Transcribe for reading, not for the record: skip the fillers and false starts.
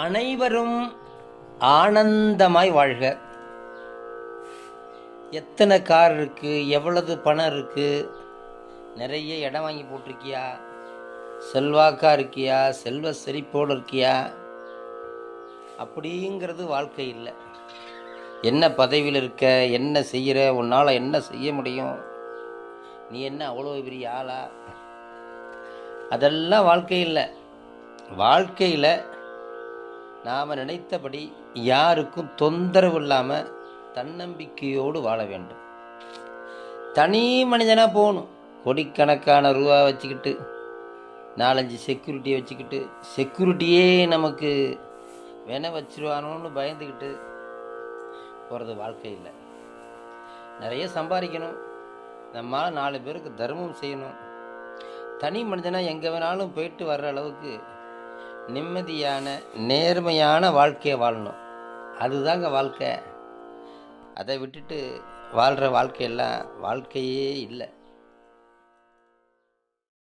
அனைவரும் ஆனந்தமாய் வாழ்க. எத்தனை கார் இருக்கு, எவ்வளவு பணம் இருக்கு, நிறைய இடம் வாங்கி போட்டிருக்கியா, செல்வாக்கா இருக்கியா, செல்வ செழிப்போடு இருக்கியா, அப்படிங்கிறது வாழ்க்கை இல்லை. என்ன பதவியில் இருக்க, என்ன செய்கிற, உன்னால் என்ன செய்ய முடியும், நீ என்ன அவ்வளோ பெரிய ஆளா, அதெல்லாம் வாழ்க்கை இல்லை. வாழ்க்கையில் நாம் நினைத்தபடி யாருக்கும் தொந்தரவு இல்லாமல் தன்னம்பிக்கையோடு வாழ வேண்டும். தனி மனிதனாக போகணும். கோடிக்கணக்கான ரூபா வச்சுக்கிட்டு 4-5 செக்யூரிட்டியை வச்சுக்கிட்டு செக்யூரிட்டியே நமக்கு வேண வச்சிருவானோன்னு பயந்துக்கிட்டு போகிறது வாழ்க்கை இல்லை. நிறைய சம்பாதிக்கணும், நம்மளால் 4 பேருக்கு தர்மம் செய்யணும். தனி மனிதனாக எங்கே வேணாலும் போயிட்டு வர்ற அளவுக்கு நிம்மதியான நேர்மையான வாழ்க்கையை வாழணும். அதுதாங்க வாழ்க்கை. அதை விட்டுட்டு வாழ்கிற வாழ்க்கையெல்லாம் வாழ்க்கையே இல்லை.